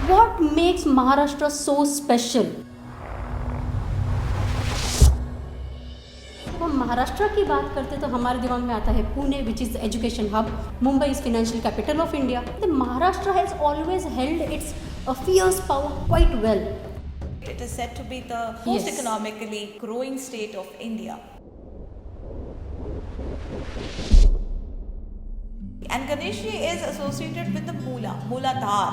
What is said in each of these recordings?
What makes Maharashtra so special? जब हम महाराष्ट्र की बात करते हैं तो हमारे दिमाग में आता है Pune, which is education hub. Mumbai is financial capital of India. The Maharashtra has always held its fierce power quite well. It is said to be the most Yes. economically growing state of India. And Ganesh ji is associated with the Mooladhar.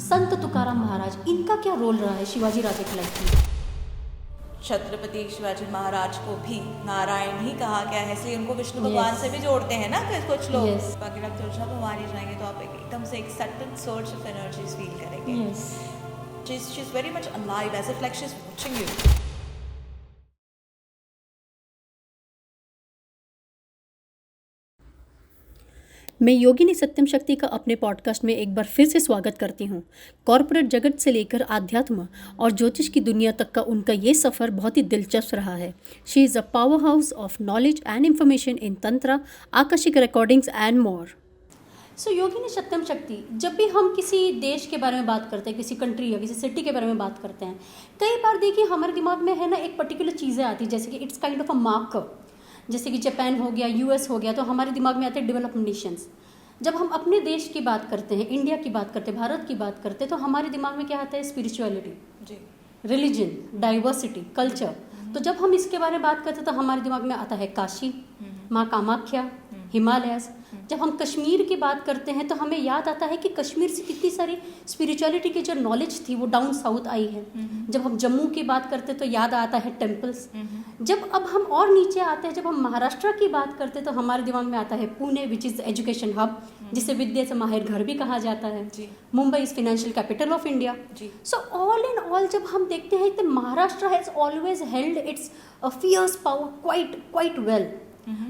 संत तुकाराम महाराज, इनका क्या role रहा है शिवाजी राजे की life में? छत्रपति शिवाजी महाराज को भी नारायण ही कहा गया है, इसलिए उनको विष्णु भगवान से भी जोड़ते हैं ना कुछ लोग. Yes. अगर आप तुलसा भवानी जाएंगे तो आप एकदम से एक sudden surge of energies feel करेंगे. Yes. She's very much alive, as if like she's watching you. मैं योगिनी सत्यम शक्ति का अपने पॉडकास्ट में एक बार फिर से स्वागत करती हूँ. कॉरपोरेट जगत से लेकर आध्यात्म और ज्योतिष की दुनिया तक का उनका ये सफ़र बहुत ही दिलचस्प रहा है. She is a power house of knowledge and information in तंत्र, आकर्षक रिकॉर्डिंग्स एंड मोर. सो योगिनी सत्यम शक्ति, जब भी हम किसी देश के बारे में बात करते हैं, किसी कंट्री या किसी सिटी के बारे में बात करते हैं, कई बार देखिए हमारे दिमाग में है ना एक पर्टिकुलर चीज़ें आती हैं, जैसे कि it's kind of a marker. जैसे कि जापान हो गया, यूएस हो गया, तो हमारे दिमाग में आते हैं डेवलप्ड नेशंस. जब हम अपने देश की बात करते हैं, इंडिया की बात करते हैं, भारत की बात करते हैं, तो हमारे दिमाग में क्या आता है? स्पिरिचुअलिटी, जी, रिलीजन, डाइवर्सिटी, कल्चर. तो जब हम इसके बारे में बात करते हैं तो हमारे दिमाग में आता है काशी, माँ कामाख्या, हिमालयस. जब हम कश्मीर की बात करते हैं तो हमें याद आता है कि कश्मीर से कितनी सारी स्पिरिचुअलिटी की जो नॉलेज थी वो डाउन साउथ आई है. जब हम जम्मू की बात करते हैं तो याद आता है टेम्पल्स. जब अब हम और नीचे आते हैं, जब हम महाराष्ट्र की बात करते हैं तो हमारे दिमाग में आता है Pune, which is education hub, जिसे विद्या से माहिर घर भी कहा जाता है. Mumbai is financial capital of India. So all in all जब हम देखते हैं तो Maharashtra has always held its fierce power quite well.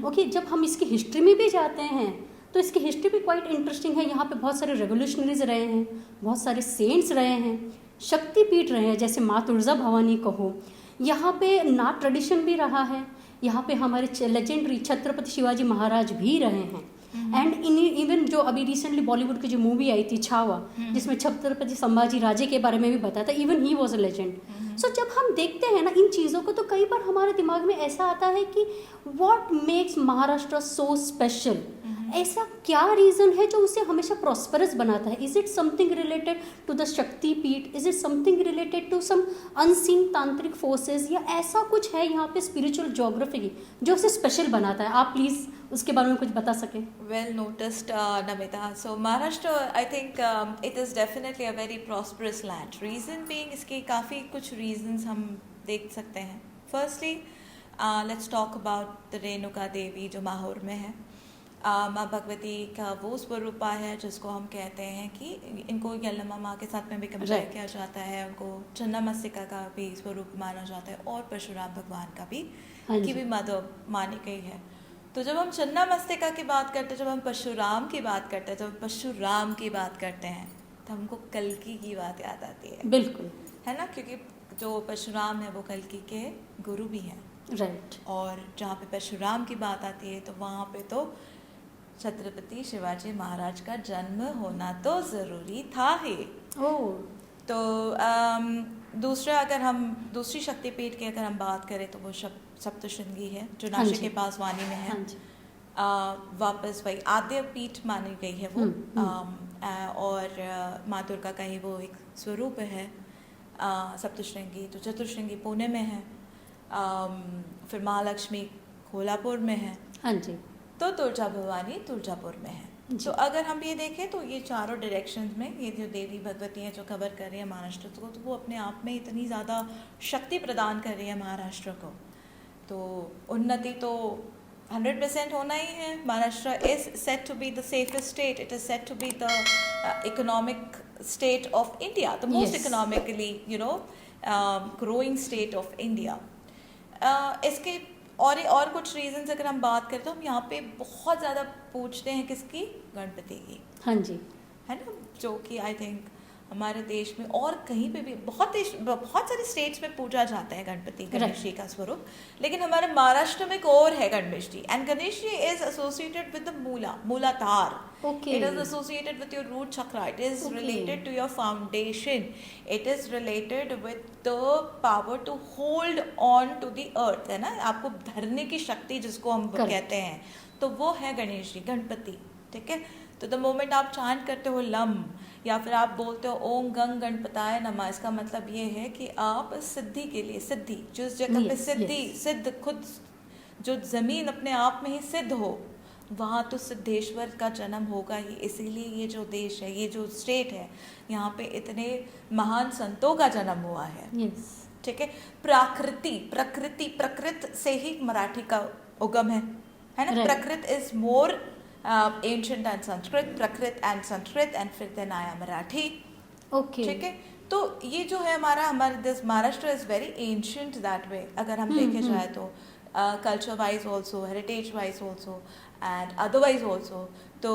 Okay, जब हम इसकी हिस्ट्री में भी जाते हैं तो इसकी हिस्ट्री भी क्वाइट इंटरेस्टिंग है. यहाँ पे बहुत सारे रेवोल्यूशनरीज रहे हैं, बहुत सारे सेंट्स रहे हैं, शक्तिपीठ रहे हैं, जैसे माँ तुलजा भवानी कहो. यहाँ पे नाथ ट्रेडिशन भी रहा है. यहाँ पे हमारे लेजेंडरी छत्रपति शिवाजी महाराज भी रहे हैं. एंड इवन जो अभी रिसेंटली बॉलीवुड की जो मूवी आई थी छावा, जिसमें छत्रपति संभाजी राजे के बारे में भी बताया था, even he was a legend. So जब हम देखते हैं ना इन चीज़ों को तो कई बार हमारे दिमाग में ऐसा आता है कि what makes Maharashtra so special. ऐसा क्या रीज़न है जो उसे हमेशा प्रॉस्परस बनाता है? Is it something related to the Shaktipeeth? Is it something related to some unseen tantric forces, या ऐसा कुछ है यहाँ पे स्पिरिचुअल ज्योग्राफी की जो उसे स्पेशल बनाता है? आप प्लीज़ उसके बारे में कुछ बता सकें. Well noticed, Namita. So Maharashtra, I think it is definitely a very prosperous land. Reason being, इसके काफ़ी कुछ reasons हम देख सकते हैं. Firstly, let's talk about the Renuka Devi जो माहौर में है. माँ भगवती का वो स्वरूपा है जिसको हम कहते हैं कि इनको यल्लम्मा माँ के साथ में भी कंपेयर किया जाता है. उनको चन्नामस्तिका का भी स्वरूप माना जाता है और परशुराम भगवान का भी की भी मदर मानी गई है. तो जब हम चन्नामस्तिका की बात करते हैं, जब हम परशुराम की बात करते हैं, जब हम परशुराम की बात करते हैं तो हमको कल्की की बात याद आती है. बिल्कुल, है ना, क्योंकि जो परशुराम है वो कल्की के गुरु भी हैं. राइट. और जहाँ पे परशुराम की बात आती है तो वहाँ पे तो छत्रपति शिवाजी महाराज का जन्म होना तो ज़रूरी था ही. तो दूसरा, अगर हम दूसरी शक्तिपीठ की अगर हम बात करें तो वो सप्तशृंगी है जो नासिक के पास वानी में है. वापस वही आद्य पीठ मानी गई है वो. और माँ दुर्गा का ही वो एक स्वरूप है सप्तशृंगी. तो चतुर्श्रृंगी पुणे में है. फिर महालक्ष्मी कोल्हापुर में है. हाँ जी. तो तुलजा भवानी तुलजापुर में है. तो अगर हम ये देखें तो ये चारों डायरेक्शंस में ये जो देवी भगवती हैं जो कवर कर रही है महाराष्ट्र को, तो वो अपने आप में इतनी ज़्यादा शक्ति प्रदान कर रही है महाराष्ट्र को. तो उन्नति तो 100% होना ही है. Maharashtra is set to be the safest state. It is set to be the economic state of India, the most economically growing state of India. इसके और कुछ रीजंस अगर हम बात करें तो हम यहाँ पे बहुत ज़्यादा पूछते हैं किसकी? गणपति की. हाँ जी. है ना, जो कि आई थिंक हमारे देश में और कहीं पे भी बहुत सारे स्टेट्स में पूजा जाता है गणपति, गणेश जी का स्वरूप, लेकिन हमारे महाराष्ट्र में एक और है Ganesh ji, and Ganesh ji is associated with the Muladhara. Okay. It is associated with your root chakra. It is related to your foundation. It is related with the power to hold on to the earth, है ना, आपको धरने की शक्ति जिसको हम कहते हैं, तो वो है गणेश जी, गणपति. ठीक है, तो द मोमेंट आप चांट करते हो लम, या फिर आप बोलते हो ओम गंग गणपताय नमः, इसका मतलब ये है कि आप सिद्धि के लिए, सिद्धि जिस जगह पे सिद्ध खुद जो जमीन अपने आप में ही सिद्ध हो, वहाँ तो सिद्धेश्वर का जन्म होगा ही. इसीलिए ये जो देश है, ये जो स्टेट है, यहाँ पे इतने महान संतों का जन्म हुआ है. ठीक है, प्रकृत से ही मराठी का उगम है ना. प्रकृत is more ancient and Sanskrit, प्रकृत एंड संस्कृत, एंड फिर देन आया मराठी. ठीक है, तो ये जो है हमारे this Maharashtra is very ancient that way, अगर हम देखे जाए तो culture wise also, heritage wise also, and otherwise also. तो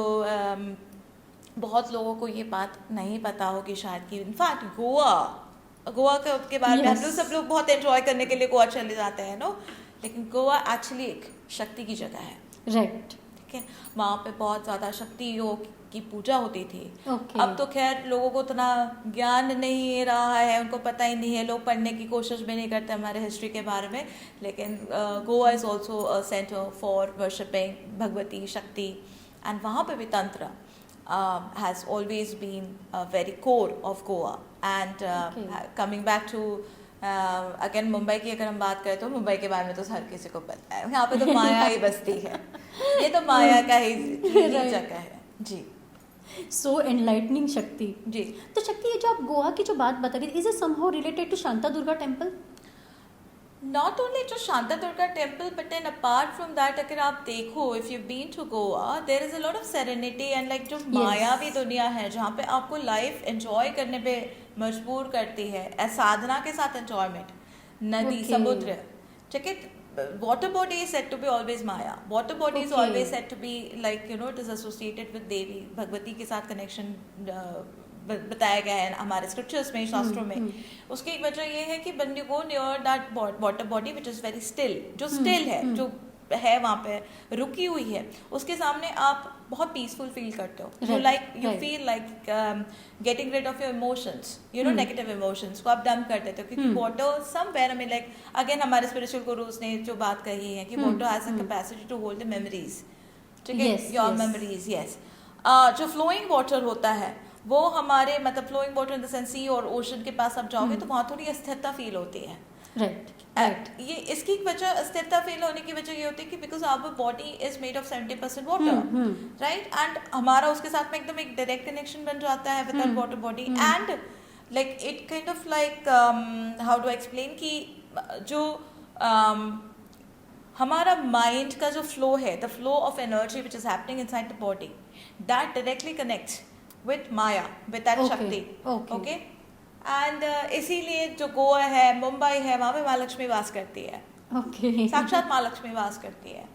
बहुत लोगों को ये बात नहीं पता होगी शायद कि इनफैक्ट गोवा के बारे में हम लोग सब लोग बहुत एंजॉय करने के लिए गोवा चले जाते हैं नो, लेकिन गोवा एक्चुअली एक शक्ति की जगह है. राइट. ठीक है, वहाँ पे बहुत ज़्यादा शक्ति योग की पूजा होती थी. Okay. अब तो खैर लोगों को इतना ज्ञान नहीं रहा है, उनको पता ही नहीं है, लोग पढ़ने की कोशिश भी नहीं करते हमारे हिस्ट्री के बारे में. लेकिन Goa is also a centre for worshipping Bhagwati Shakti, and वहाँ पे भी tantra has always been very core of Goa. And coming back to again Mumbai की अगर हम बात करें तो मुंबई के बारे में तो हर किसी को पता है, यहाँ पे तो माया ही बसती है. ये तो माया का ही जगह है जी. सो एनलाइटनिंग शक्ति जी. तो शक्ति, ये जो आप गोवा की जो बात बता रही थी, is it somehow related to Shanta Durga temple? Not only to Shanta Durga temple, but then apart from that, अगर आप देखो, if you've been to Goa, there is a lot of serenity and like जो मायावी दुनिया है, जहाँ पे आपको लाइफ एंजॉय करने पे मजबूर करती है, साधना के साथ एंजॉयमेंट, नदी, समुद्र. ठीक है, water body is said to be always Maya. Water body is always said to be like, you know, it is associated with Devi, Bhagwati के साथ कनेक्शन बताया गया है हमारे स्क्रिप्चर्स में, शास्त्रों में. उसकी एक वजह ये है कि when you go near that water body which is very still, जो still है, जो है वहाँ पे रुकी हुई है, उसके सामने आप बहुत पीसफुल फील करते हो. You feel like getting rid of your emotions, you know, negative emotions को आप डंप कर देते हो, क्योंकि water somewhere, I mean like again हमारे spiritual gurus ने जो बात कही है कि water has a capacity to hold the memories. ठीक है, your memories, yes. जो flowing water होता है वो हमारे मतलब flowing water in the sense sea और ओशन के पास आप जाओगे तो वहाँ थोड़ी अस्थिरता फील होती है. राइट. ये इसकी वजह, अस्थिरता फील होने की वजह ये होती है कि because our body is made of 70% water, right, and हमारा उसके साथ में एकदम एक डायरेक्ट कनेक्शन बन जाता है with that water body. And like it kind of like how do explain कि जो हमारा माइंड का जो फ्लो है, the flow of energy which is happening inside the body, that directly connects with Maya, with that Shakti. Okay. And इसीलिए जो गोवा है, मुंबई है, वहाँ पे माँ लक्ष्मी वास करती है. Okay. साक्षात माँ लक्ष्मी वास करती है.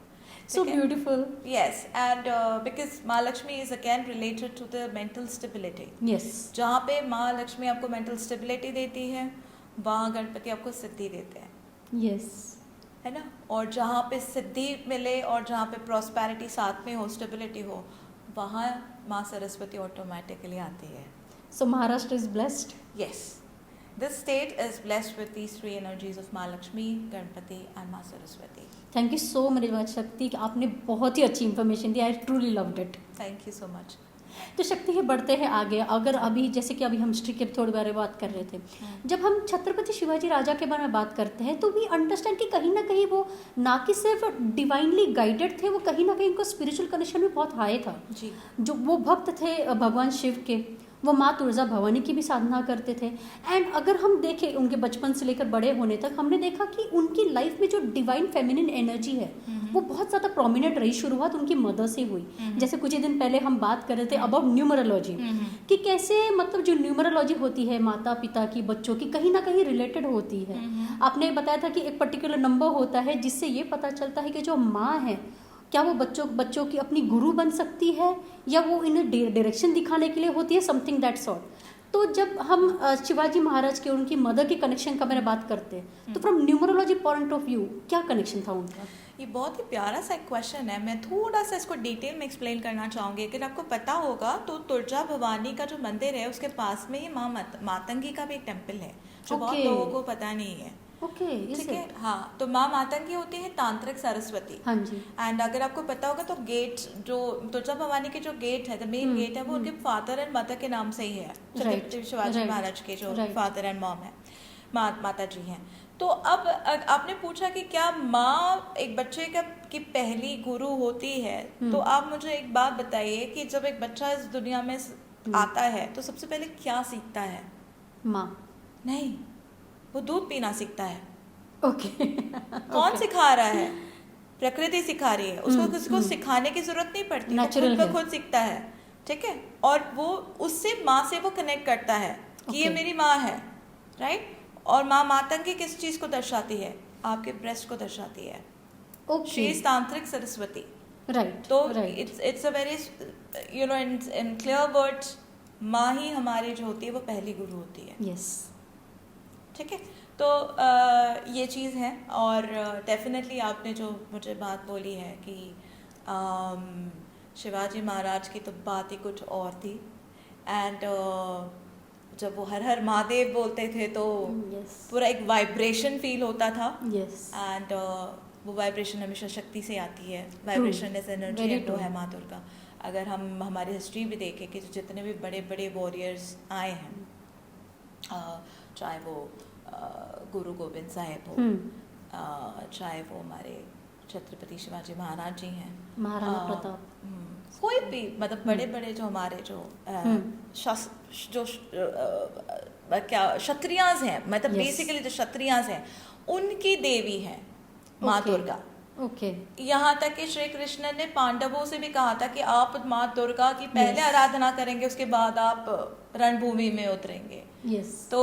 So beautiful. Yes, and because माँ Lakshmi is again related to the mental stability. Yes. जहाँ पे माँ लक्ष्मी आपको mental stability देती है, वहाँ गणपति आपको सिद्धि देते हैं. Yes. है ना? और जहाँ पे सिद्धि मिले और जहाँ पे prosperity साथ में हो, stability हो, वहाँ माँ सरस्वती ऑटोमेटिकली आती है. So Maharashtra is blessed. Yes, this state is blessed with these three energies of माँ लक्ष्मी, गणपति and माँ Saraswati. Thank you so much शक्ति, आपने बहुत ही अच्छी information the. I truly loved it. Thank you so much. तो शक्ति ये बढ़ते हैं आगे. अगर अभी जैसे कि अभी हम हिस्ट्री के थोड़े बारे में बात कर रहे थे, जब हम छत्रपति शिवाजी राजा के बारे में बात करते हैं तो वी अंडरस्टैंड कि कहीं ना कहीं वो ना कि सिर्फ डिवाइनली गाइडेड थे, वो कहीं ना कहीं उनको स्पिरिचुअल कनेक्शन भी बहुत हाई था जी. जो वो भक्त थे भगवान शिव के, वो माँ तुलजा भवानी की भी साधना करते थे. एंड अगर हम देखें उनके बचपन से लेकर बड़े होने तक, हमने देखा कि उनकी लाइफ में जो डिवाइन फेमिनिन एनर्जी है वो बहुत ज़्यादा प्रोमिनेंट रही. शुरुआत उनकी मदर से हुई. जैसे कुछ ही दिन पहले हम बात कर रहे थे अबाउट न्यूमरोलॉजी, कि कैसे मतलब जो न्यूमरोलॉजी होती है माता पिता की बच्चों की कहीं ना कहीं रिलेटेड होती है. आपने बताया था कि एक पर्टिकुलर नंबर होता है जिससे ये पता चलता है कि जो माँ है क्या वो बच्चों की अपनी गुरु बन सकती है या वो इन्हें डायरेक्शन दिखाने के लिए होती है, समथिंग दैट सॉर्ट. तो जब हम शिवाजी महाराज के उनकी मदर के कनेक्शन का मैंने बात करते हैं, तो from numerology point of view क्या कनेक्शन था उनका? ये बहुत ही प्यारा सा क्वेश्चन है। मैं थोड़ा सा इसको डिटेल में एक्सप्लेन करना चाहूँगी। अगर आपको पता होगा तो तुलजा भवानी का जो मंदिर है उसके पास में ही माँ मातंगी का भी एक टेम्पल है, जो बहुत लोगों को पता नहीं है। ओके, ठीक है। हाँ, तो माँ मातंगी होती है तांत्रिक सरस्वती। हाँ जी। एंड अगर आपको पता होगा तो गेट जो तुलजा भवानी के जो गेट है, द मेन गेट है, वो उनके फादर एंड मदर के नाम से ही है। छत्रपति शिवाजी महाराज के जो फादर एंड मॉम है, माता जी हैं। तो अब आपने पूछा कि क्या माँ एक बच्चे की पहली गुरु होती है, तो आप मुझे एक बात बताइए कि जब एक बच्चा इस दुनिया में आता है तो सबसे पहले क्या सीखता है? माँ नहीं, वो दूध पीना सीखता है। ओके। कौन सिखा रहा है? प्रकृति सिखा रही है उसको। किसी को सिखाने की जरूरत नहीं पड़ती, वो खुद खुद सीखता है। ठीक है। और वो उससे माँ से वो कनेक्ट करता है कि ये मेरी माँ है, राइट। और माँ मातंगी किस चीज को दर्शाती है? आपके ब्रेस्ट को दर्शाती है। शी इज तांत्रिक सरस्वती, राइट। तो it's a very you know in clear words, माँ ही हमारी जो होती है वो पहली गुरु होती है। यस। ठीक है। तो ये चीज़ है। और डेफिनेटली आपने जो मुझे बात बोली है कि शिवाजी महाराज की तो बात ही कुछ और थी। एंड जब वो हर हर महादेव बोलते थे तो पूरा एक वाइब्रेशन फील होता था। एंड वो वाइब्रेशन हमेशा शक्ति से आती है। वाइब्रेशन इज एनर्जी एंड वो है माँ दुर्गा। अगर हम हमारी हिस्ट्री भी देखें कि जितने भी बड़े बड़े वॉरियर्स आए हैं, चाहे वो गुरु गोविंद साहिब हो, चाहे वो हमारे छत्रपति शिवाजी महाराज जी हैं, महाराणा प्रताप, कोई भी मतलब बड़े बड़े जो हमारे जो क्या क्षत्रियास हैं, मतलब बेसिकली जो क्षत्रियास हैं उनकी देवी है माँ दुर्गा। ओके। यहाँ तक कि श्री कृष्ण ने पांडवों से भी कहा था कि आप माँ दुर्गा की पहले आराधना करेंगे, उसके बाद आप रणभूमि में उतरेंगे। तो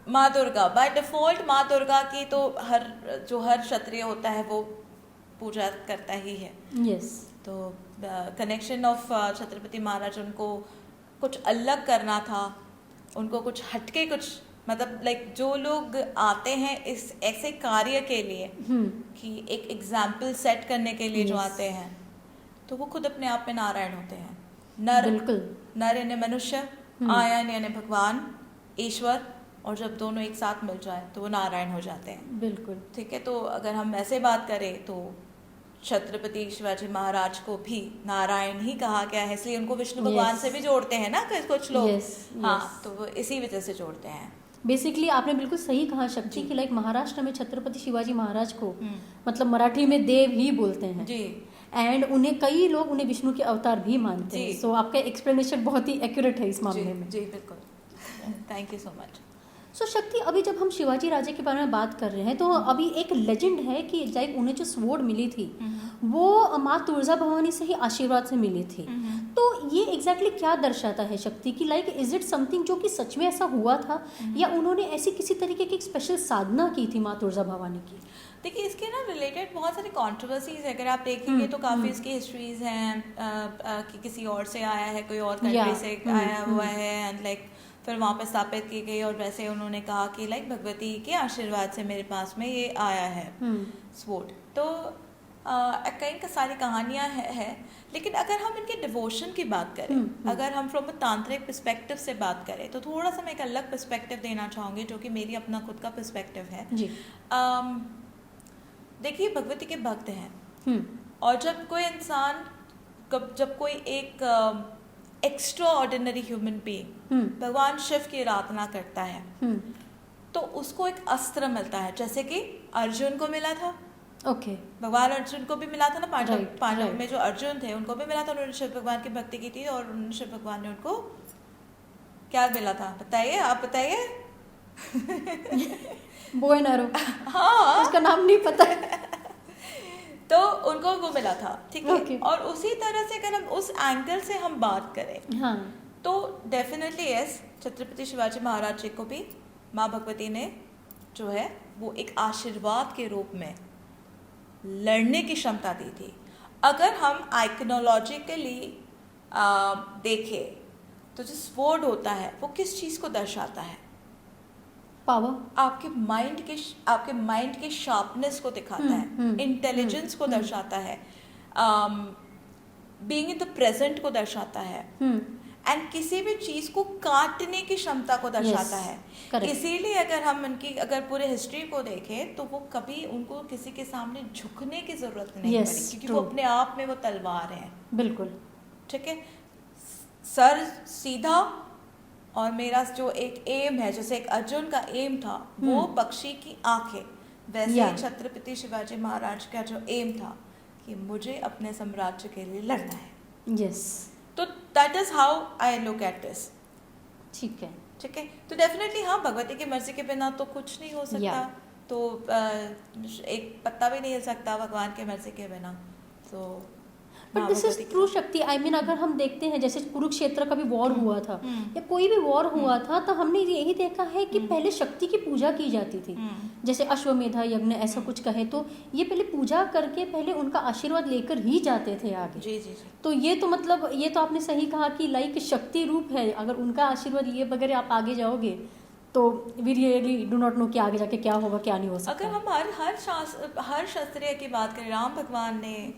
माँ दुर्गा बाय डिफॉल्ट, माँ दुर्गा की तो हर क्षत्रिय होता है वो पूजा करता ही है। तो कनेक्शन ऑफ छत्रपति महाराज, उनको कुछ अलग करना था, उनको कुछ हटके, कुछ मतलब लाइक जो लोग आते हैं इस ऐसे कार्य के लिए कि एक एग्जाम्पल सेट करने के लिए जो आते हैं, तो वो खुद अपने आप में नारायण होते हैं। नर यानी मनुष्य, आयन यानी भगवान ईश्वर, और जब दोनों एक साथ मिल जाए तो वो नारायण हो जाते हैं। बिल्कुल। ठीक है। तो अगर हम ऐसे बात करें तो छत्रपति शिवाजी महाराज को भी नारायण ही कहा गया है, इसलिए उनको विष्णु भगवान से भी जोड़ते हैं ना कुछ लोग। हाँ, तो वो इसी वजह से जोड़ते हैं। बेसिकली आपने बिल्कुल सही कहा शक्ति कि लाइक महाराष्ट्र में छत्रपति शिवाजी महाराज को मतलब मराठी में देव ही बोलते हैं जी। एंड उन्हें कई लोग उन्हें विष्णु के अवतार भी मानते हैं। सो आपका एक्सप्लेनेशन बहुत ही एक्यूरेट है इस मामले में। जी बिल्कुल, थैंक यू सो मच। सो शक्ति, अभी जब हम शिवाजी राजे के बारे में बात कर रहे हैं तो अभी एक लेजेंड है कि लाइक उन्हें जो स्वॉर्ड मिली थी वो माँ तुलजा भवानी से ही आशीर्वाद से मिली थी। तो ये एग्जैक्टली क्या दर्शाता है शक्ति की लाइक इज इट समथिंग जो कि सच में ऐसा हुआ था या उन्होंने ऐसी किसी तरीके की स्पेशल साधना की थी माँ तुलजा भवानी की? देखिए, इसके ना रिलेटेड बहुत सारी कंट्रोवर्सीज है। अगर आप देखेंगे तो काफ़ी इसकी हिस्ट्रीज हैं कि किसी और से आया है, कोई और कंट्री से आया हुआ है, एंड लाइक फिर वहाँ पे स्थापित की गई, और वैसे उन्होंने कहा कि लाइक भगवती के आशीर्वाद से मेरे पास में ये आया है स्वॉर्ड। तो कई सारी कहानियाँ हैं, लेकिन अगर हम इनके डिवोशन की बात करें, अगर हम फ्रॉम अ तांत्रिक पर्सपेक्टिव से बात करें, तो थोड़ा सा मैं एक अलग पर्सपेक्टिव देना चाहूँगी जो कि मेरी अपना खुद का पर्सपेक्टिव है। देखिए, भगवती के भक्त हैं, और जब कोई इंसान, जब कोई एक एक्स्ट्रा ऑर्डिनरी ह्यूमन बीइंग भगवान शिव की आराधना करता है, तो उसको एक अस्त्र मिलता है, जैसे कि अर्जुन को मिला था। ओके। भगवान अर्जुन को भी मिला था ना, पांडव में जो अर्जुन थे उनको भी मिला था, उन्होंने शिव भगवान की भक्ति की थी, और शिव भगवान ने उनको क्या मिला था, बताइए, आप बताइए। Bow and arrow. हाँ, उसका नाम नहीं पता है। तो उनको वो मिला था। ठीक है। और उसी तरह से अगर हम उस एंगल से हम बात करें, तो डेफिनेटली यस, छत्रपति शिवाजी महाराज जी को भी माँ भगवती ने जो है वो एक आशीर्वाद के रूप में लड़ने की क्षमता दी थी। अगर हम आइकनोलॉजिकली देखें तो जो स्वॉर्ड होता है वो किस चीज़ को दर्शाता है? पावर, आपके माइंड के शार्पनेस को दिखाता है, इंटेलिजेंस को दर्शाता है, बीइंग इन द प्रेजेंट को दर्शाता है, एंड किसी भी चीज को काटने की क्षमता को दर्शाता है। इसीलिए अगर पूरे हिस्ट्री को देखें तो वो कभी उनको किसी के सामने झुकने की जरूरत नहीं पड़ी, क्योंकि वो अपने आप में वो तलवार है। बिल्कुल ठीक है, सर सीधा, और मेरा जो एक एम है, जैसे एक अर्जुन का एम था वो पक्षी की आंखें, वैसे छत्रपति शिवाजी महाराज का जो एम था कि मुझे अपने साम्राज्य के लिए लड़ना है। यस, तो that is how I look at this. ठीक है, ठीक है, तो डेफिनेटली हाँ, भगवती की मर्जी के बिना तो कुछ नहीं हो सकता, तो एक पत्ता भी नहीं हिल सकता भगवान के मर्जी के बिना। तो बट दिस इज ट्रू शक्ति। आई मीन अगर हम देखते हैं जैसे कुरुक्षेत्र का भी वॉर हुआ था या कोई भी वॉर हुआ था, तो हमने यही देखा है कि पहले शक्ति की पूजा की जाती थी। जैसे अश्वमेधा यज्ञ ऐसा कुछ कहे तो ये पहले पूजा करके पहले उनका आशीर्वाद लेकर ही जाते थे आगे। जी जी जी। तो ये तो मतलब ये तो आपने सही कहा कि लाइक शक्ति रूप है, अगर उनका आशीर्वाद लिए बगैर आप आगे जाओगे तो we really do not know कि आगे जाके क्या होगा क्या नहीं हो सकता। अगर हम हर शास्त्रीय की बात करें, राम भगवान ने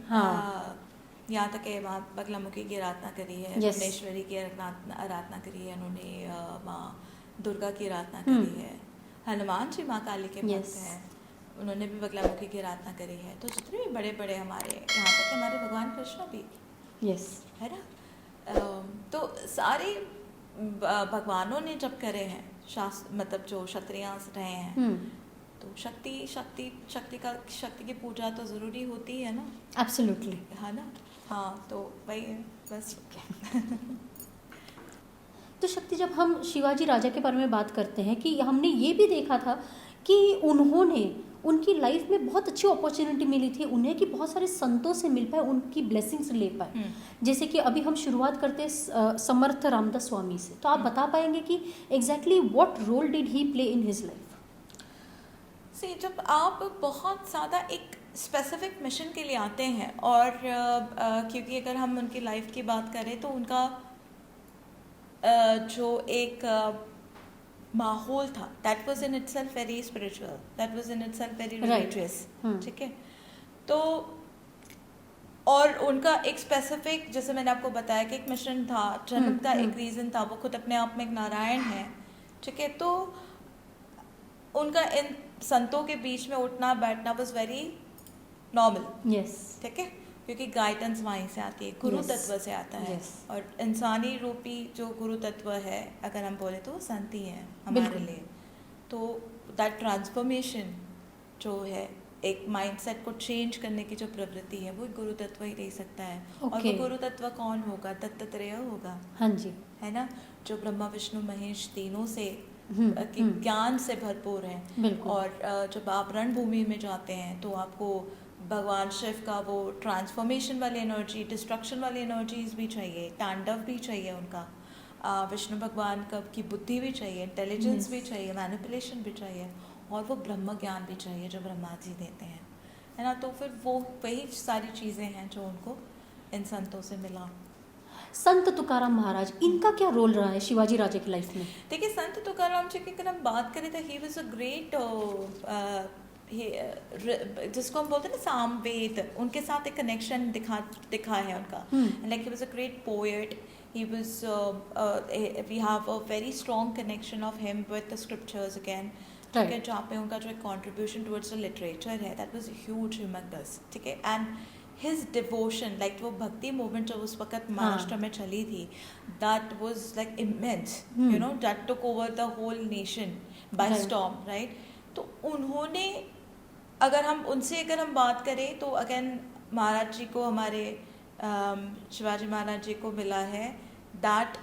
यहाँ तक है वहाँ बगलामुखी की आराधना करी है, भुवनेश्वरी की आराधना करी है, उन्होंने माँ दुर्गा की आराधना करी है, हनुमान जी माँ काली के भक्त हैं, उन्होंने भी बगलामुखी की आराधना करी है। तो जितने भी बड़े बड़े हमारे यहाँ तक हमारे भगवान कृष्ण भी है ना, तो सारे भगवानों ने जब करे हैं शास्त्र, मतलब जो क्षत्रिय रहे हैं, तो शक्ति की पूजा तो जरूरी होती है ना। एब्सोल्युटली, है ना। हाँ, तो वही है बस। तो शक्ति, जब हम शिवाजी राजा के बारे में बात करते हैं कि हमने ये भी देखा था कि उनकी लाइफ में बहुत अच्छी अपॉर्चुनिटी मिली थी उन्हें कि बहुत सारे संतों से मिल पाए, उनकी ब्लेसिंग्स ले पाए। जैसे कि अभी हम शुरुआत करते हैं समर्थ रामदास स्वामी से, तो आप बता पाएंगे कि exactly what role did he play in his life? जब आप बहुत ज़्यादा एक स्पेसिफिक मिशन के लिए आते हैं, और क्योंकि अगर हम उनकी लाइफ की बात करें तो उनका जो एक माहौल था, that was in itself very spiritual, that was in itself very religious. ठीक है, तो और उनका एक स्पेसिफिक, जैसे मैंने आपको बताया कि एक मिशन था, जन्म का एक रीज़न था, वो खुद अपने आप में एक नारायण है। ठीक है, तो उनका इन संतों के बीच में उठना बैठना वाज वेरी नॉर्मल। यस, ठीक है, क्योंकि गाइडेंस वहीं से आती है, गुरु तत्व से आता है। और इंसानी रूपी जो गुरु तत्व है, अगर हम बोले तो वो संत ही है हमारे लिए। तो दैट ट्रांसफॉर्मेशन जो है, एक माइंडसेट को चेंज करने की जो प्रवृत्ति है, वो गुरु तत्व ही दे सकता है। और वो गुरु तत्व कौन होगा? दत्तात्रेय होगा। हाँ जी, है ना, जो ब्रह्मा विष्णु महेश तीनों से कि ज्ञान से भरपूर हैं। और जब आप रणभूमि में जाते हैं तो आपको भगवान शिव का वो ट्रांसफॉर्मेशन वाली एनर्जी, डिस्ट्रक्शन वाली एनर्जीज भी चाहिए, तांडव भी चाहिए उनका, विष्णु भगवान की बुद्धि भी चाहिए, इंटेलिजेंस भी चाहिए, मैनिपुलेशन भी चाहिए, और वो ब्रह्म ज्ञान भी चाहिए जो ब्रह्मा जी देते हैं। है ना, तो फिर वो वही सारी चीज़ें हैं जो उनको इन संतों से मिला। संत तुकाराम महाराज, इनका क्या रोल रहा है शिवाजी राजा की लाइफ में? देखिए, संत तुकाराम जी की अगर हम बात करें तो ही वाज अ ग्रेट, जिसको हम बोलते हैं ना सामवेद, उनके साथ एक कनेक्शन दिखा है उनका। Like he was a great poet, he was we have a very strong connection of him with the scriptures again। ठीक है, जहाँ पे उनका जो एक contribution towards the literature है, that was huge, humongous। ठीक है, and his devotion, like वो भक्ति मूवमेंट जो उस वक्त महाराष्ट्र में चली थी, that was like immense, you know, that took over the whole nation by storm, right? तो उन्होंने, अगर हम बात करें तो अगेन महाराज जी को, हमारे शिवाजी महाराज जी को मिला है दैट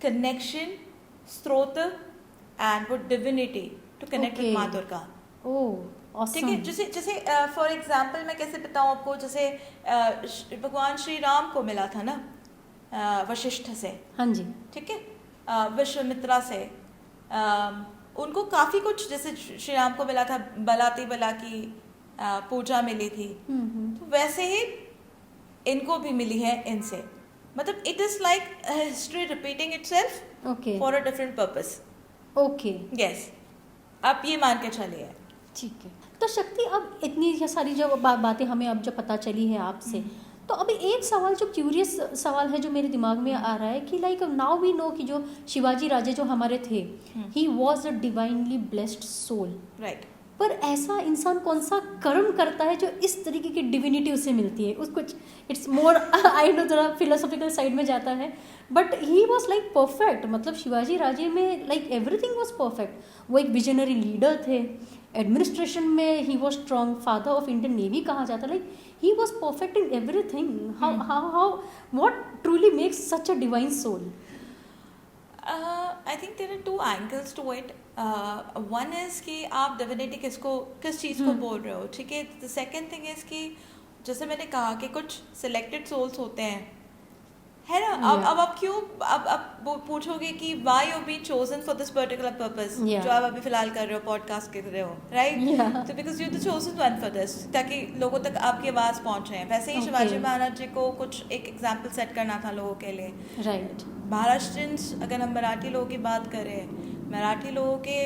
कनेक्शन, स्रोत एंड वो डिविनिटी टू कनेक्ट विद माँ दुर्गा। ठीक है, जैसे फॉर एग्जाम्पल मैं कैसे बताऊँ आपको, जैसे भगवान श्री राम को मिला था ना वशिष्ठ से। हाँ जी, ठीक है, विश्वामित्रा से, उनको काफ़ी कुछ, जैसे श्री राम को मिला था बलाती बला की पूजा मिली थी, तो वैसे ही इनको भी मिली है इनसे। मतलब it is like history repeating itself okay for a different purpose. Okay Yes. आप ये मान के चलिए. ठीक है। तो शक्ति, अब इतनी ये सारी जो बातें हमें अब जो पता चली है आपसे, तो अभी एक सवाल जो क्यूरियस सवाल है जो मेरे दिमाग में आ रहा है कि लाइक नाउ वी नो कि जो शिवाजी राजे जो हमारे थे, he was a divinely blessed soul, right. पर ऐसा इंसान कौन सा कर्म करता है जो इस तरीके की डिविनिटी उसे मिलती है? उसको इट्स मोर आई नो थोड़ा फिलोसॉफिकल साइड में जाता है, but he was like perfect. मतलब शिवाजी राजे में लाइक एवरीथिंग वॉज परफेक्ट। वो एक विजनरी लीडर थे, एडमिनिस्ट्रेशन में he was strong, father of Indian navy कहा जाता, like he was perfect in everything. How what truly makes such a divine soul? I think there are two angles to it. One is कि आप divinity किस चीज़ को बोल रहे हो, ठीक है. The second thing is कि जैसे मैंने कहा कि कुछ selected souls होते हैं, है ना. अब आप क्यों अब पूछोगे कि why you be chosen for this particular purpose, जो आप अभी फिलहाल कर रहे हो, पॉडकास्ट कर रहे हो, right? So because you're the chosen one for this, ताकि लोगों तक आपकी आवाज़ पहुँचे. वैसे ही शिवाजी महाराज जी को कुछ एक एग्जाम्पल सेट करना था लोगों के लिए, राइट. महाराष्ट्रियंस, अगर हम मराठी लोगों की बात करें, मराठी लोगों के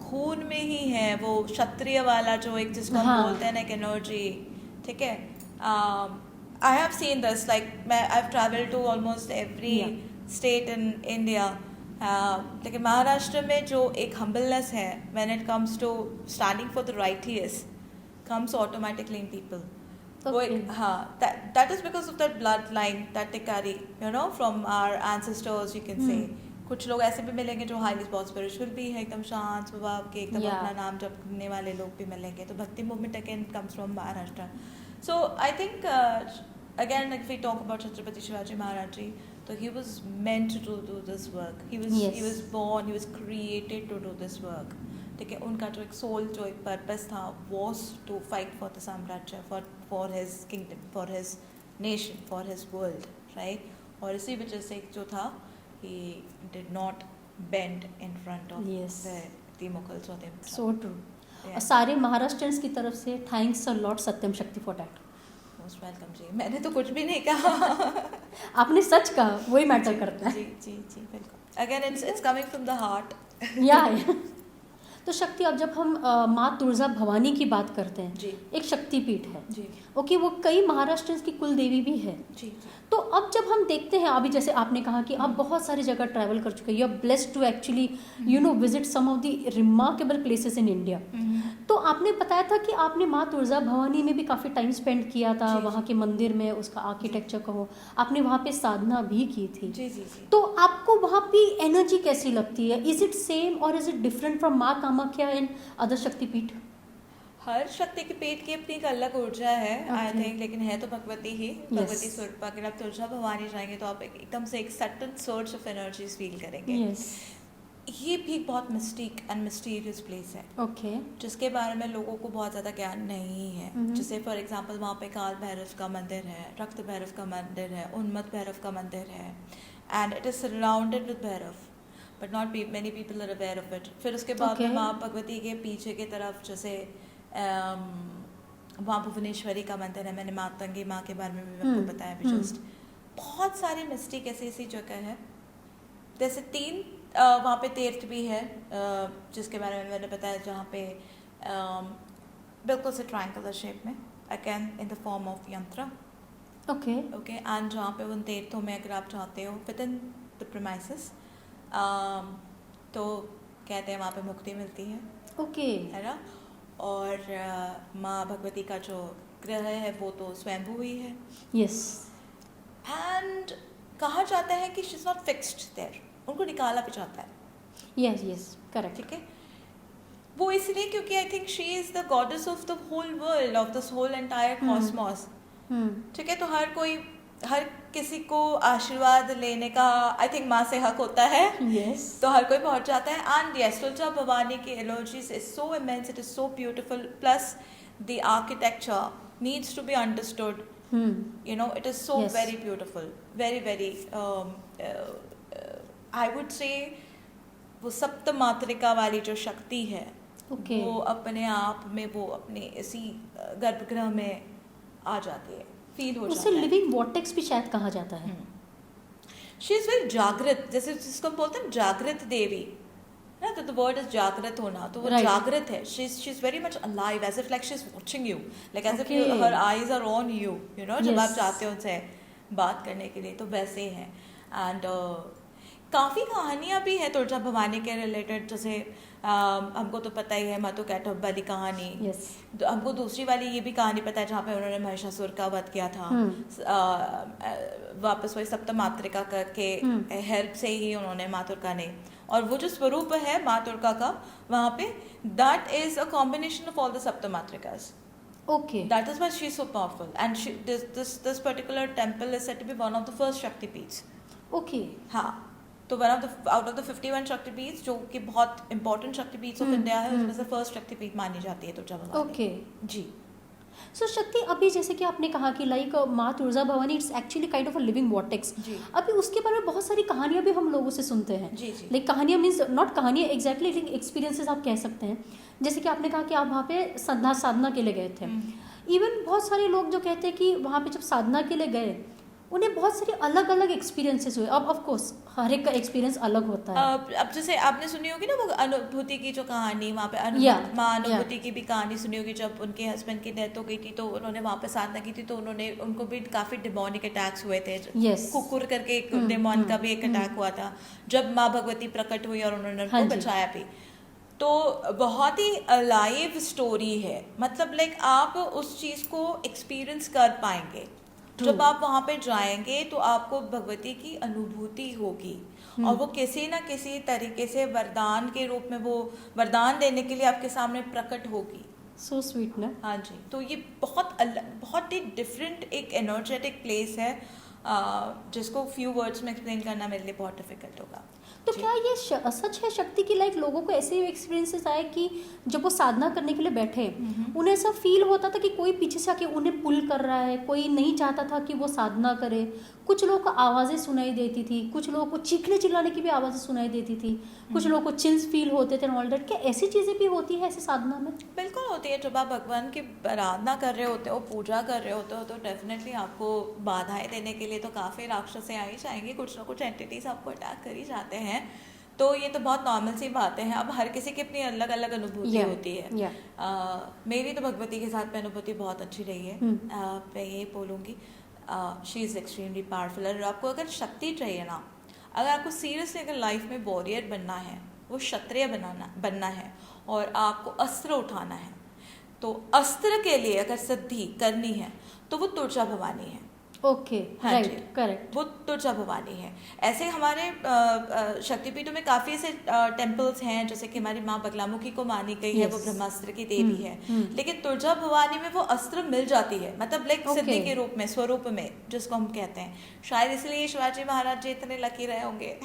खून में ही है वो क्षत्रिय वाला जो एक जिसको हम बोलते हैं ना, एक एनर्जी, ठीक है. I have seen this, like I've traveled to almost every state in India. लेकिन महाराष्ट्र में जो एक humbleness है when it comes to standing for the righteous comes automatically in people. Okay. That is because of that bloodline that they carry, you know, from our ancestors, you can say. कुछ लोग ऐसे भी मिलेंगे जो highly बहुत spiritual भी है, एकदम शांत स्वभाव के, एकदम अपना नाम जपने वाले लोग भी मिलेंगे. तो भक्ति movement again comes from Maharashtra. So I think again, if we talk about Chhatrapati Shivaji Maharaj Ji, so he was meant to do this work. He was born, he was created to do this work. ठीक है. उनका जो एक soul, जो एक purpose था, was to fight for the साम्राज्य, for his kingdom, for his nation, for his world, right? और इसी वजह से जो था, he did not bend in front of the Mughals or the Emperor. So true. सारे महाराष्ट्रियंस की तरफ से थैंक्स अ लॉट सत्यम शक्ति फॉर दैट. मोस्ट वेलकम जी. मैंने तो कुछ भी नहीं कहा. आपने सच कहा, वही मैटर करता है. जी जी जी बिल्कुल. Again it's coming from the heart. या तो शक्ति, अब जब हम माँ तुळजा भवानी की बात करते हैं जी, एक शक्तिपीठ है जी, ओके, वो कई महाराष्ट्र की कुल देवी भी है जी, तो अब जब हम देखते हैं, अभी जैसे आपने कहा कि आप बहुत सारी जगह ट्रैवल कर चुके हैं, you are blessed to actually visit some of the remarkable places in India. तो आपने बताया था कि आपने माँ तुळजा भवानी में भी काफ़ी टाइम स्पेंड किया था, वहाँ के मंदिर में, उसका आर्किटेक्चर कहो, आपने वहाँ पे साधना भी की थी. जी, जी, जी. तो आपको वहाँ पे एनर्जी कैसी लगती है? इज इट सेम और इज इट डिफरेंट फ्रॉम माँ कामाख्या एंड अदर शक्तिपीठ? हर शक्ति के पेट की अपनी एक अलग ऊर्जा है, आई थिंक, लेकिन है तो भगवती ही, भगवती स्वरूप. अगर आप तुळजा भवानी जाएंगे तो आप एकदम से एक sudden surge of energies feel करेंगे. ये भी एक बहुत मिस्टिक एंड मिस्टीरियस प्लेस है, ओके, जिसके बारे में लोगों को बहुत ज़्यादा ज्ञान नहीं है. जैसे फॉर एग्जांपल वहाँ पे काल भैरव का मंदिर है, रक्त भैरव का मंदिर है, उन्मत्त भैरव का मंदिर है, and it is surrounded with Bhairav, but not many people are aware of it. फिर उसके बाद में माँ भगवती के पीछे की तरफ जैसे वहाँ भुवनेश्वरी का मंदिर है, मैंने मातंगी माँ के बारे में भी आपको बताया भी. जस्ट बहुत सारी मिस्टिक ऐसी जगह है. जैसे 3 वहाँ पे तीर्थ भी है जिसके बारे में मैंने बताया, जहाँ पे बिल्कुल से ट्रायंगुलर शेप में, again in the form of यंत्र. ओके ओके, एंड जहाँ पे उन तीर्थों में अगर आप चाहते हो विद इन द प्रीमाइसेस, तो कहते हैं वहाँ पे मुक्ति मिलती है. ओके, है ना. और माँ भगवती का जो ग्रह है वो तो स्वयंभू ही है. यस, एंड कहा जाता है कि she is not fixed there, उनको निकाला भी जाता है. Yes yes correct. ठीक है, वो इसलिए क्योंकि I think she is the goddess of the whole world, of this whole entire cosmos. ठीक है, तो हर किसी को आशीर्वाद लेने का आई थिंक माँ से हक होता है. yes. तो हर कोई पहुंच जाता है. एंड यस, तुळजा भवानी की energies is so immense, it is so beautiful, plus the architecture needs to be understood. You know, it is so very beautiful, very I would say वो सप्त मातृका वाली जो शक्ति है, वो अपने आप में वो अपने इसी गर्भगृह में आ जाती है, फील हो जाता है. उसे लिविंग वॉर्टेक्स भी शायद कहा जाता है. शी इज़ वेरी जागृत, जैसे जिसको हम बोलते हैं जागृत देवी ना, तो द वर्ड इज जागृत होना, तो वो Right. जागृत है. She is very much alive, as if like she is watching you, like as if Okay. Her eyes are on you, you know, जब आप Yes. चाहते हो उनसे बात करने के लिए, तो वैसे ही है. एंड काफ़ी कहानियाँ भी हैं तुलजा भवानी के रिलेटेड, जैसे हमको तो पता ही है मातु कैटअप वाली कहानी. Yes. हमको दूसरी वाली ये भी कहानी पता है जहाँ पे उन्होंने महिषासुर का वध किया था. वापस वही सप्तमातृका के हेल्प से ही उन्होंने माँ दुर्गा ने, और वो जो स्वरूप है माँ दुर्गा का वहाँ पे, that is a combination of all the Saptamatrikas. Okay. That is why she is so powerful, and this particular temple is said to be one of the first Shaktipeeths. Okay. हाँ, तो one of the out of the 51 शक्तिपीठ जो कि बहुत important शक्तिपीठ of India है, उसमें से फर्स्ट शक्तिपीठ मानी जाती है तुलजा भवानी. Okay. जी. सो शक्ति, अभी जैसे कि आपने कहा कि like Maa Tulja Bhavani it's actually kind of a living vortex. जी. अभी उसके बारे में बहुत सारी कहानियां भी हम लोगों से सुनते हैं. जी जी. लाइक कहानियां मीन्स नॉट कहानियां एग्जैक्टली, लेकिन एक्सपीरियंसेस आप कह सकते हैं. जैसे कि आपने कहा कि आप वहाँ पे साधना के लिए गए थे. इवन बहुत सारे लोग जो कहते हैं कि वहाँ पे जब साधना के लिए गए, उन्हें बहुत सारे अलग अलग एक्सपीरियंसेस हुए. अब ऑफ कोर्स हर एक का एक्सपीरियंस अलग होता है. अब जैसे आपने सुनी होगी ना वो अनुभूति की जो कहानी, वहाँ पे माँ अनुभूति की भी कहानी सुनी होगी. जब उनके हस्बैंड की डेथ हो गई थी तो उन्होंने वहाँ पे साधना की थी, तो उनको भी काफी डिमोनिक अटैक्स हुए थे. Yes. कुकुर करके एक डिमोन का भी एक अटैक हुआ था, जब माँ भगवती प्रकट हुई और उन्होंने उनको बचाया भी. तो बहुत ही अलाइव स्टोरी है, मतलब लाइक आप उस चीज़ को एक्सपीरियंस कर पाएंगे. जब आप वहाँ पे जाएंगे तो आपको भगवती की अनुभूति होगी, और वो किसी ना किसी तरीके से वरदान के रूप में वो वरदान देने के लिए आपके सामने प्रकट होगी. सो स्वीट ना. हाँ जी. तो ये बहुत ही डिफरेंट एक एनर्जेटिक प्लेस है, जिसको फ्यू वर्ड्स में एक्सप्लेन करना मेरे लिए बहुत डिफिकल्ट होगा. तो क्या ये सच है शक्ति की लाइक लोगों को ऐसे एक्सपीरियंसेस आए कि जब वो साधना करने के लिए बैठे, उन्हें ऐसा फील होता था कि कोई पीछे से आके उन्हें पुल कर रहा है, कोई नहीं चाहता था कि वो साधना करे. कुछ लोगों को आवाज़ें सुनाई देती थी, कुछ लोगों को चीखने चिल्लाने की भी आवाज़ें सुनाई देती थी, कुछ लोगों को चिल्स फील होते थे. ऑल दैट, क्या ऐसी चीज़ें भी होती है ऐसे साधना में? बिल्कुल होती है. जब आप भगवान की आराधना कर रहे होते हो, पूजा कर रहे होते हो, तो डेफिनेटली आपको बाधाएं देने के लिए तो काफ़ी राक्षसें आ ही जाएंगे, कुछ ना कुछ एंटिटीज आपको अटैक कर ही जाते हैं. तो ये तो बहुत नॉर्मल सी बातें हैं. अब हर किसी की अपनी अलग अलग अनुभूति होती है. मेरी तो भगवती के साथ में अनुभूति बहुत अच्छी रही है. मैं यही बोलूँगी, शी इज़ एक्सट्रीमली पावरफुल. और आपको अगर शक्ति चाहिए ना, अगर आपको सीरियसली अगर लाइफ में वॉरियर बनना है, वो क्षत्रिय बनना है, और आपको अस्त्र उठाना है, तो अस्त्र के लिए अगर सिद्धि करनी है तो वो तुलजा भवानी है. Okay, right, correct. वो तुलजा भवानी है. ऐसे हमारे शक्तिपीठों में काफ़ी ऐसे टेम्पल्स हैं, जैसे कि हमारी माँ बगलामुखी को मानी गई है, वो ब्रह्मास्त्र की देवी है. लेकिन तुलजा भवानी में वो अस्त्र मिल जाती है, मतलब लाइक सिद्धि के रूप में, स्वरूप में, जिसको हम कहते हैं. शायद इसलिए शिवाजी महाराज जी इतने लकी रहे होंगे.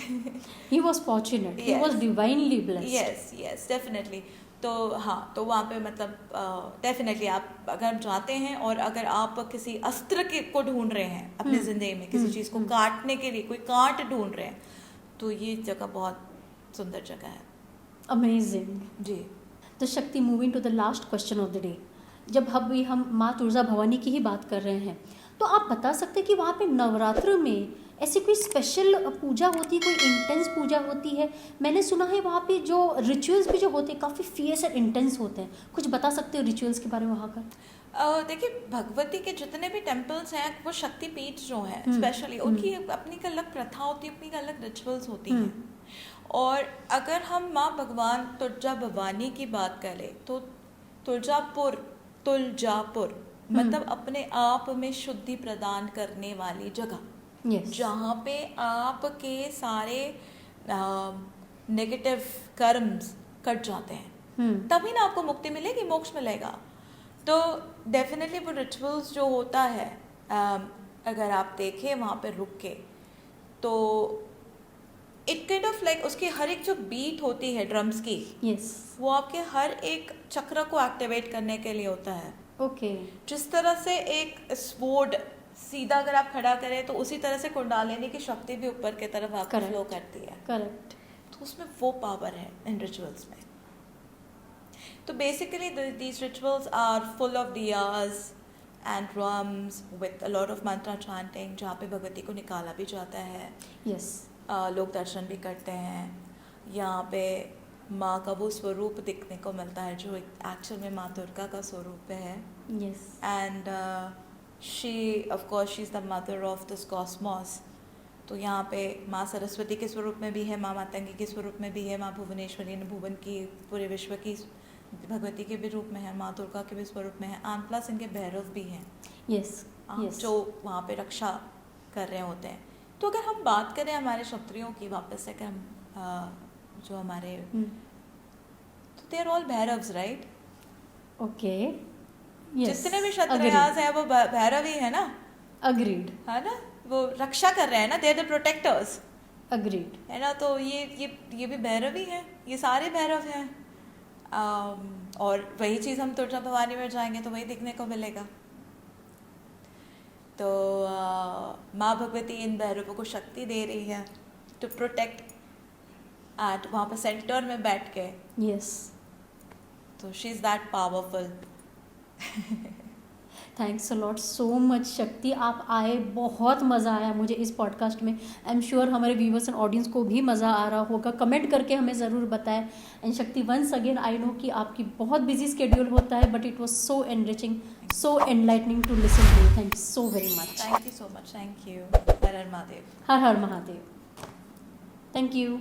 He was fortunate. He was divinely blessed. Yes, definitely. तो हाँ, तो वहाँ पे मतलब डेफिनेटली आप अगर जाते हैं, और अगर आप किसी अस्त्र को ढूंढ रहे हैं अपनी ज़िंदगी में, किसी चीज़ को काटने के लिए कोई कांट ढूंढ रहे हैं, तो ये जगह बहुत सुंदर जगह है. अमेजिंग जी. तो Shakti, moving to the last question of the day. जब अभी हम माँ तुलजा भवानी की ही बात कर रहे हैं, तो आप बता सकते हैं कि वहाँ पे नवरात्र में ऐसी कोई स्पेशल पूजा होती है, कोई इंटेंस पूजा होती है? मैंने सुना है वहाँ पे जो रिचुअल्स भी जो होते हैं काफ़ी फियर्स और इंटेंस होते हैं. कुछ बता सकते हो रिचुअल्स के बारे में वहाँ का? देखिए, भगवती के जितने भी टेम्पल्स हैं, वो शक्तिपीठ जो हैं स्पेशली, उनकी अपनी एक अलग प्रथा होती है, अपनी अलग रिचुअल्स होती हैं. और अगर हम माँ भगवान तुलजा भवानी की बात करें, तो तुलजापुर मतलब अपने आप में शुद्धि प्रदान करने वाली जगह. Yes. जहाँ पे आपके सारे नेगेटिव कर्म्स कट जाते हैं, तभी ना आपको मुक्ति मिलेगी, मोक्ष मिलेगा. तो डेफिनेटली वो रिचुअल्स जो होता है, अगर आप देखें वहाँ पे रुक के, तो इट काइंड ऑफ लाइक उसकी हर एक जो बीट होती है ड्रम्स की, yes. वो आपके हर एक चक्र को एक्टिवेट करने के लिए होता है. ओके. जिस तरह से एक स्वॉर्ड सीधा अगर आप खड़ा करें, तो उसी तरह से कुंडलिनी की शक्ति भी ऊपर की तरफ आपको फ्लो करती है. करेक्ट. तो उसमें वो पावर है इन रिचुअल्स में. तो basically these rituals are full of diyas, and drums with a lot of mantra chanting, जहाँ पे भगवती को निकाला भी जाता है, Yes. लोग दर्शन भी करते हैं. यहाँ पे माँ का वो स्वरूप दिखने को मिलता है जो एक्चुअल में माँ दुर्गा का स्वरूप है. Yes. And she, of course, she's the mother of this cosmos. तो यहाँ पे माँ सरस्वती के स्वरूप में भी है, माँ मातंगी के स्वरूप में भी है, माँ भुवनेश्वरी ने भुवन की पूरे विश्व की भगवती के भी रूप में है, माँ दुर्गा के भी स्वरूप में है, एंड प्लस इनके भैरव भी हैं. Yes. Yes. जो वहाँ पे रक्षा कर रहे होते हैं. तो अगर हम बात करें हमारे क्षत्रियों की वापस से, अगर हम जो हमारे तो they are all Bhairavs, right? Okay. Yes. जितने भी क्षत्रियास हैं वो भैरव ही है ना. Agreed. है ना, वो रक्षा कर रहे हैं ना, they are the protectors, Agreed. है ना. तो ये भी भैरव ही है, ये सारे भैरव हैं. और वही चीज़ हम तुलजा भवानी में जाएंगे तो वही देखने को मिलेगा. तो माँ भगवती इन भैरवों को शक्ति दे रही है टू प्रोटेक्ट एट वहाँ पर सेंटर में बैठ के. Yes. तो she is that powerful. Thanks a lot so much शक्ति, आप आए, बहुत मज़ा आया मुझे इस पॉडकास्ट में. आई एम श्योर हमारे व्यूवर्स एंड ऑडियंस को भी मज़ा आ रहा होगा. कमेंट करके हमें ज़रूर बताएं. एंड शक्ति, वंस अगेन आई नो कि आपकी बहुत बिजी स्केड्यूल होता है, but it was so enriching, so enlightening to listen to. Thank you so very much. Thank you so much. Thank you. हर हर महादेव. हर हर महादेव. Thank you.